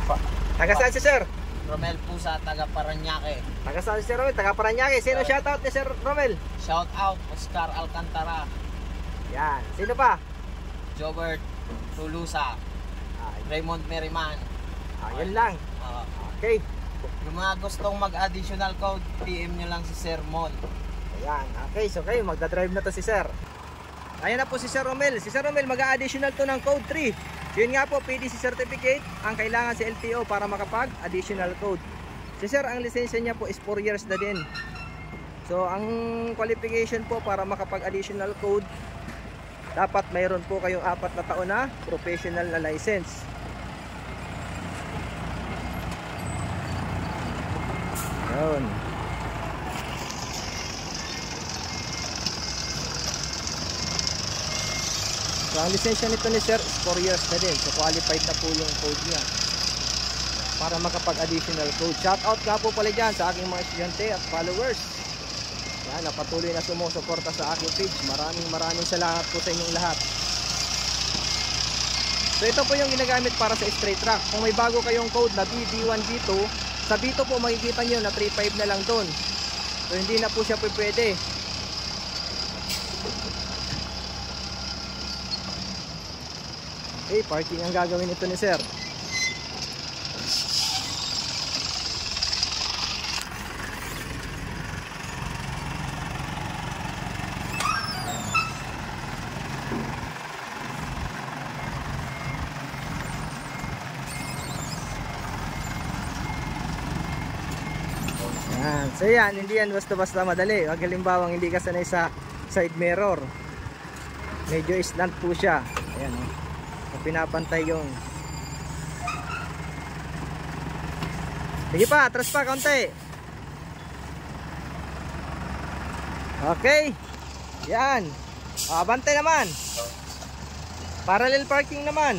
Taga saan si Sir? Romel Pusa, taga Parañaque. Taga saan si Sir Romel? Taga Parañaque. Sino shoutout ni Sir Romel? Shout out, Oscar Alcantara. Yan. Sino pa? Jobert Tulusa. Raymond Merriman. Yan lang. Okay. Yung mga gustong mag-additional code, PM nyo lang si Sir Mon. Ayan. Okay. So kayo, magdadrive na to si Sir. Ayan na po si Sir Romel. Si Sir Romel mag-additional to ng code 3. Yun nga po, PDC certificate ang kailangan sa LTO para makapag-additional code. Si Sir, ang lisensya niya po is 4 years na din. So, ang qualification po para makapag-additional code, dapat mayroon po kayong 4 na taon na professional na license. Yun. So, ang lisensya nito ni Sir is 4 years na din. So, qualified na po yung code niya para makapag-additional code. Shout out nga po pala dyan sa aking mga estudyante at followers. Yan, na patuloy na sumusuporta sa aking page. Maraming salamat po sa inyong lahat. So, ito po yung ginagamit para sa straight track. Kung may bago kayong code na B1, B2, sa B2 po makikita nyo na 3.5 na lang doon. So, hindi na po siya pwede. Okay, parking ang gagawin ito ni Sir. Yan. So yan, hindi yan basta-basta madali. Wag halimbawang hindi ka sanay sa side mirror. Medyo slant po siya. Ayan, pinapantay yung. Sige pa, atras pa konti. Okay. Yan. Bantay naman. Parallel parking naman.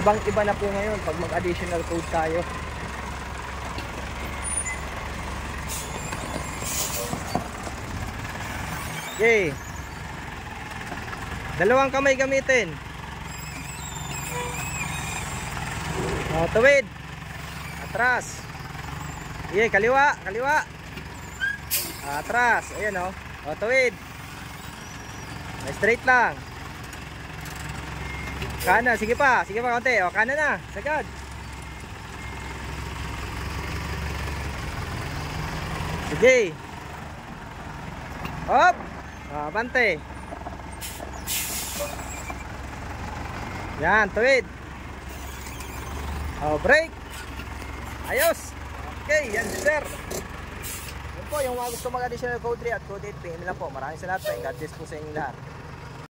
Ibang-iba na po ngayon pag mag-additional code tayo. Okay. Dalawang kamay gamitin. Tuwid. Atras. Okay, kaliwa. Atras. Ayan o. Tuwid. Straight lang. Kanan. Sige pa konti. Kanan na. Sagad. Sige. Hop. Bante. Yan, tuwid. Break. Ayos. Okay, yan si Sir. Yun po, yung mga gusto mag-additional code 3 at code 8, PM lang po. Maraming salamat po. God bless po sa inyong lahat.